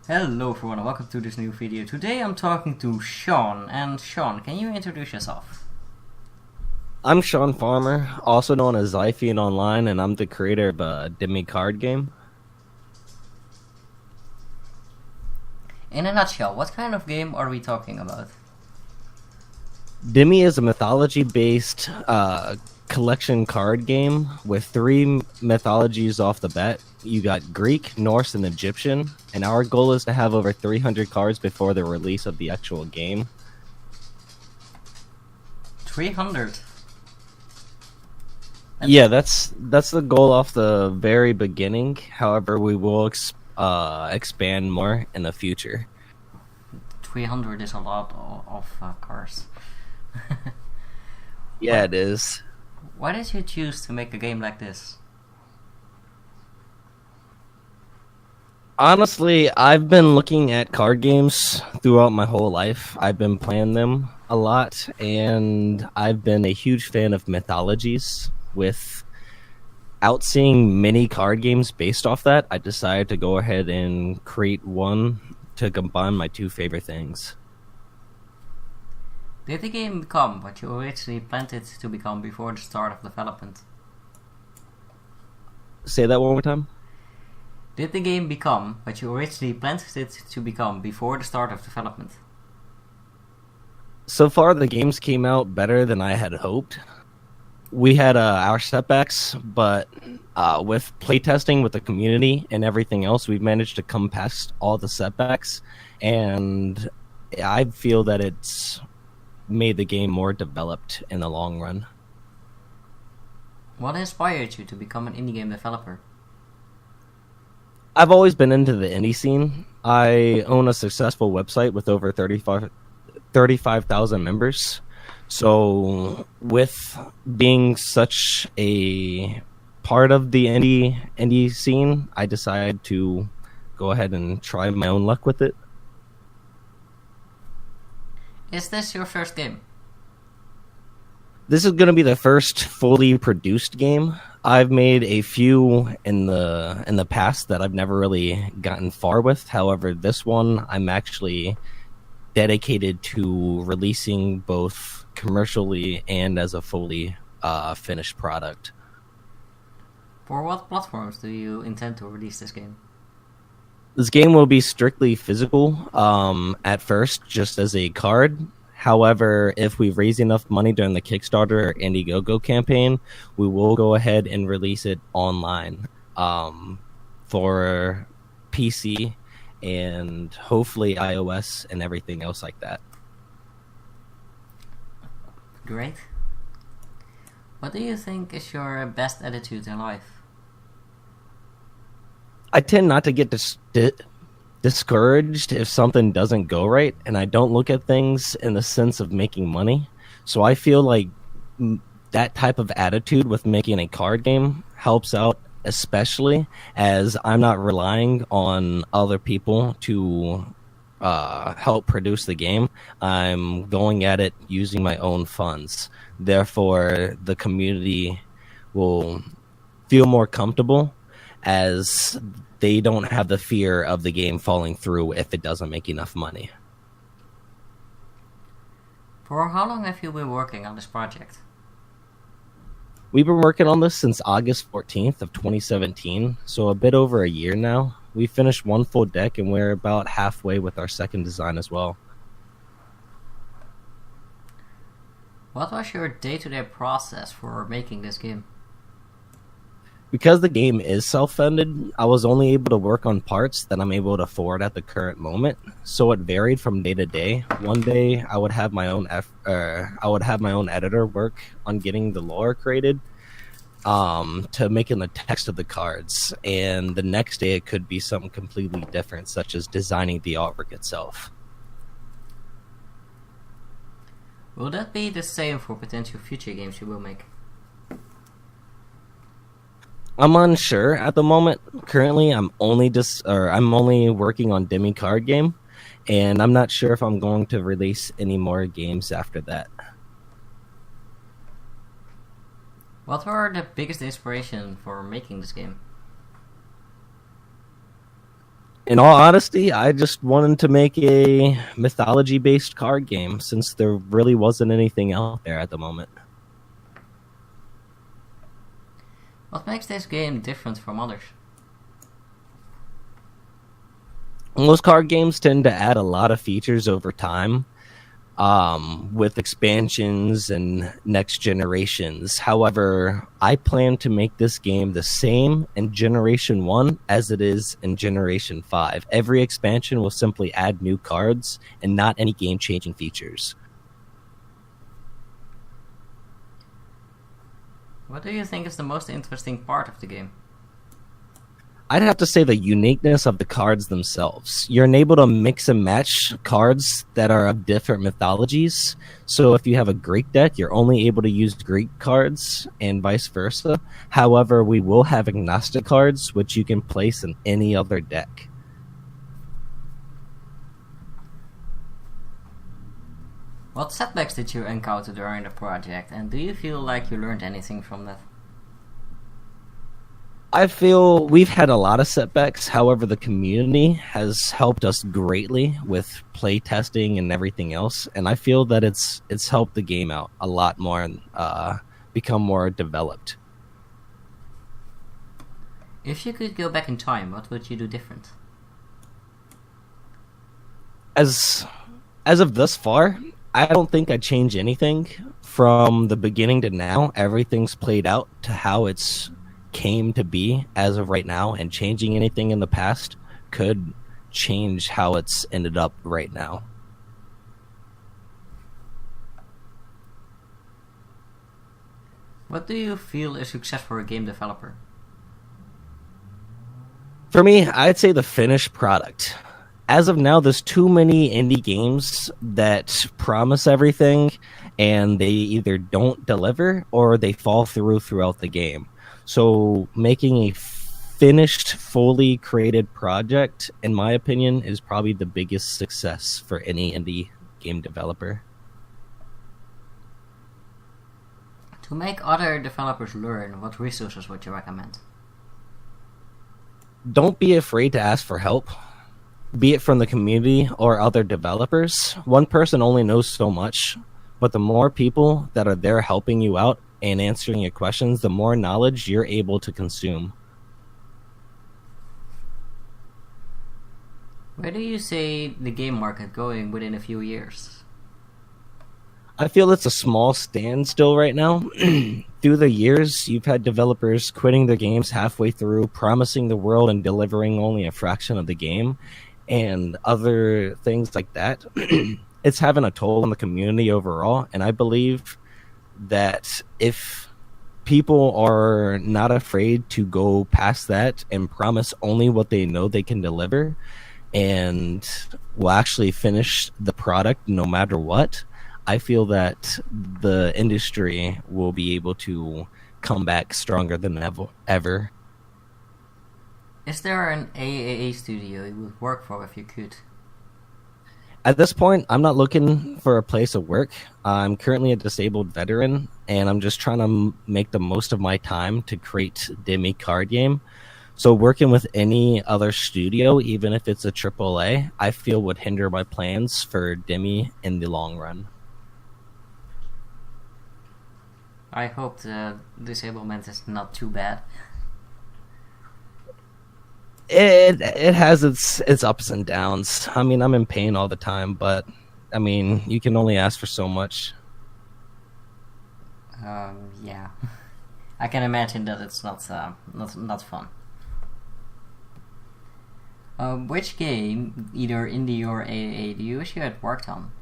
Hello everyone and welcome to this new video. Today I'm talking to Sean. And Sean, can you introduce yourself? I'm Sean Farmer, also known as Zyphian Online, and I'm the creator of a Demi card game. In a nutshell, what kind of game are we talking about? Demi is a mythology-based collection card game with three mythologies off the bat. You got Greek, Norse, and Egyptian, and our goal is to have over 300 cards before the release of the actual game. 300. Yeah, that's the goal off the very beginning. However, we will expand more in the future. 300 is a lot of cars. Yeah, it is. Why did you choose to make a game like this? Honestly, I've been looking at card games throughout my whole life. I've been playing them a lot, and I've been a huge fan of mythologies. Without seeing many card games based off that, I decided to go ahead and create one to combine my two favorite things. Did the game become what you originally planned it to become before the start of development? Say that one more time. Did the game become what you originally planned it to become before the start of development? So far, the games came out better than I had hoped. We had our setbacks, but with playtesting with the community and everything else, we've managed to come past all the setbacks, and I feel that it's made the game more developed in the long run. What inspired you to become an indie game developer? I've always been into the indie scene. I own a successful website with over 35,000 members. So with being such a part of the indie scene, I decided to go ahead and try my own luck with it. Is this your first game? This is going to be the first fully produced game. I've made a few in the past that I've never really gotten far with. However, this one I'm actually dedicated to releasing both commercially and as a fully finished product. For what platforms do you intend to release this game? This game will be strictly physical at first, just as a card. However, if we raise enough money during the Kickstarter or Indiegogo campaign, we will go ahead and release it online for PC and hopefully iOS and everything else like that. Great. What do you think is your best attitude in life? I tend not to get discouraged if something doesn't go right, and I don't look at things in the sense of making money. So I feel like that type of attitude with making a card game helps out, especially as I'm not relying on other people to help produce the game. I'm going at it using my own funds. Therefore, the community will feel more comfortable as they don't have the fear of the game falling through if it doesn't make enough money. For how long have you been working on this project? We've been working on this since August 14th of 2017, so a bit over a year now. We finished one full deck and we're about halfway with our second design as well. What was your day-to-day process for making this game? Because the game is self-funded, I was only able to work on parts that I'm able to afford at the current moment. So it varied from day to day. One day I would have my own editor work on getting the lore created, to making the text of the cards, and the next day it could be something completely different, such as designing the artwork itself. Will that be the same for potential future games you will make? I'm unsure at the moment. Currently, I'm only working on Demi card game, and I'm not sure if I'm going to release any more games after that. What were the biggest inspiration for making this game? In all honesty, I just wanted to make a mythology-based card game since there really wasn't anything out there at the moment. What makes this game different from others? Most card games tend to add a lot of features over time, with expansions and next generations. However, I plan to make this game the same in Generation 1 as it is in Generation 5. Every expansion will simply add new cards and not any game-changing features. What do you think is the most interesting part of the game? I'd have to say the uniqueness of the cards themselves. You're able to mix and match cards that are of different mythologies. So if you have a Greek deck, you're only able to use Greek cards and vice versa. However, we will have agnostic cards, which you can place in any other deck. What setbacks did you encounter during the project, and do you feel like you learned anything from that? I feel we've had a lot of setbacks. However, the community has helped us greatly with play testing and everything else, and I feel that it's helped the game out a lot more and become more developed. If you could go back in time, what would you do different? As of thus far, I don't think I'd change anything. From the beginning to now, everything's played out to how it's came to be as of right now, and changing anything in the past could change how it's ended up right now. What do you feel is success for a game developer? For me, I'd say the finished product. As of now, there's too many indie games that promise everything and they either don't deliver or they fall throughout the game. So making a finished, fully created project, in my opinion, is probably the biggest success for any indie game developer. To make other developers learn, what resources would you recommend? Don't be afraid to ask for help, be it from the community or other developers. One person only knows so much, but the more people that are there helping you out and answering your questions, the more knowledge you're able to consume. Where do you see the game market going within a few years? I feel it's a small standstill right now. Through the years, you've had developers quitting their games halfway through, promising the world and delivering only a fraction of the game, and other things like that. It's having a toll on the community overall, and I believe that if people are not afraid to go past that and promise only what they know they can deliver and will actually finish the product no matter what, I feel that the industry will be able to come back stronger than ever. Is there an AAA studio you would work for if you could? At this point, I'm not looking for a place of work. I'm currently a disabled veteran, and I'm just trying to make the most of my time to create Demi card game. So working with any other studio, even if it's a AAA, I feel would hinder my plans for Demi in the long run. I hope the disablement is not too bad. It has its ups and downs. I mean, I'm in pain all the time, but I mean, you can only ask for so much. Yeah, I can imagine that it's not fun. Which game, either indie or AAA, do you wish you had worked on?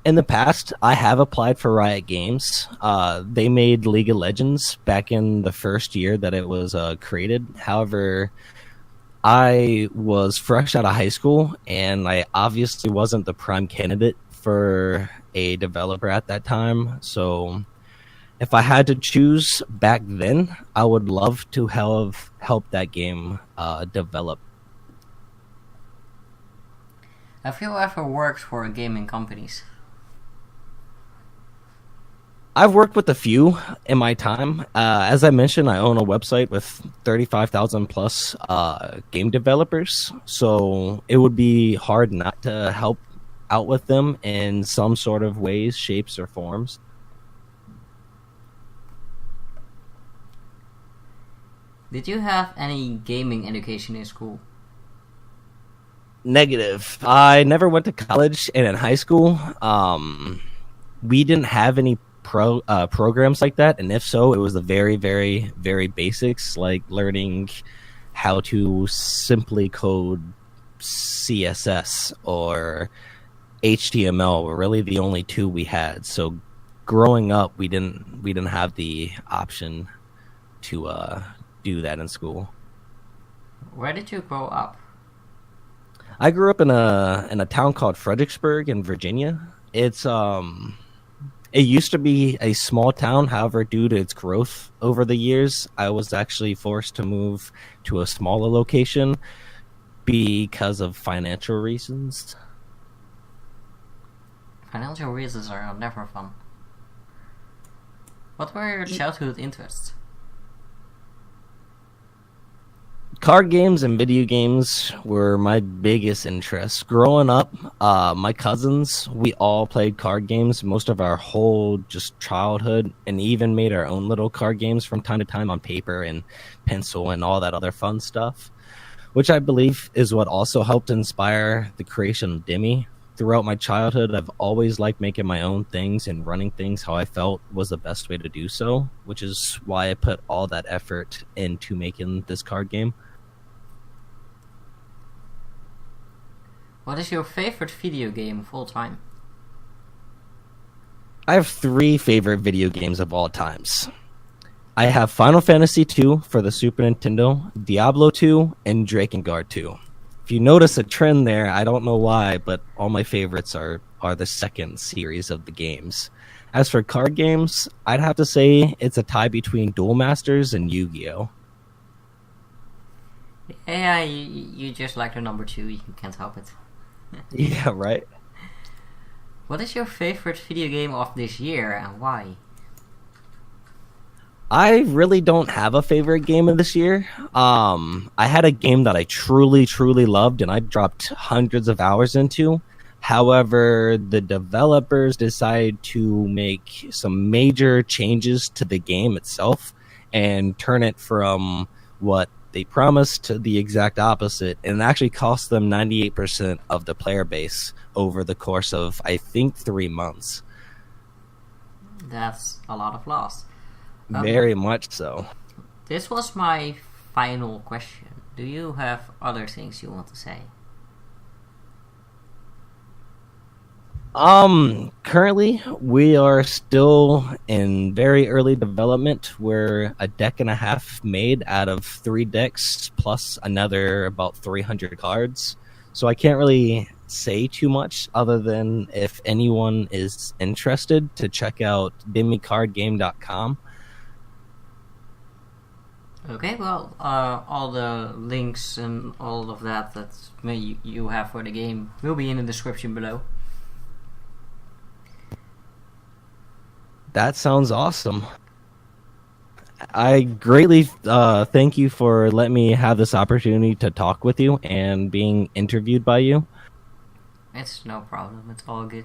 In the past, I have applied for Riot Games. They made League of Legends back in the first year that it was created. However, I was fresh out of high school, and I obviously wasn't the prime candidate for a developer at that time. So if I had to choose back then, I would love to have helped that game develop. Have you ever worked for gaming companies? I've worked with a few in my time. As I mentioned, I own a website with 35,000 plus game developers. So it would be hard not to help out with them in some sort of ways, shapes, or forms. Did you have any gaming education in school? Negative. I never went to college, and in high school, we didn't have any programs like that, and if so, it was the very, very, very basics, like learning how to simply code CSS or HTML were really the only two we had. So growing up, we didn't have the option to do that in school. Where did you grow up? I grew up in a town called Fredericksburg in Virginia. It used to be a small town. However, due to its growth over the years, I was actually forced to move to a smaller location because of financial reasons. Financial reasons are never fun. What were your childhood interests? Card games and video games were my biggest interest. Growing up, my cousins, we all played card games most of our whole just childhood, and even made our own little card games from time to time on paper and pencil and all that other fun stuff, which I believe is what also helped inspire the creation of Demi. Throughout my childhood, I've always liked making my own things and running things how I felt was the best way to do so, which is why I put all that effort into making this card game. What is your favorite video game of all time? I have 3 favorite video games of all times. I have Final Fantasy II for the Super Nintendo, Diablo 2, and Drakengard 2. If you notice a trend there, I don't know why, but all my favorites are the second series of the games. As for card games, I'd have to say it's a tie between Duel Masters and Yu-Gi-Oh! Yeah, you just like the number 2, you can't help it. Yeah, right? What is your favorite video game of this year and why? I really don't have a favorite game of this year. I had a game that I truly, truly loved and I dropped hundreds of hours into. However, the developers decided to make some major changes to the game itself and turn it from what they promised to the exact opposite, and it actually cost them 98% of the player base over the course of, I think, 3 months. That's a lot of loss. Very much so. This was my final question. Do you have other things you want to say? Currently, we are still in very early development. We're a deck and a half made out of 3 decks plus another about 300 cards. So I can't really say too much other than if anyone is interested to check out demicardgame.com. Okay, well, all the links and all of that you have for the game will be in the description below. That sounds awesome. I greatly thank you for letting me have this opportunity to talk with you and being interviewed by you. It's no problem, it's all good.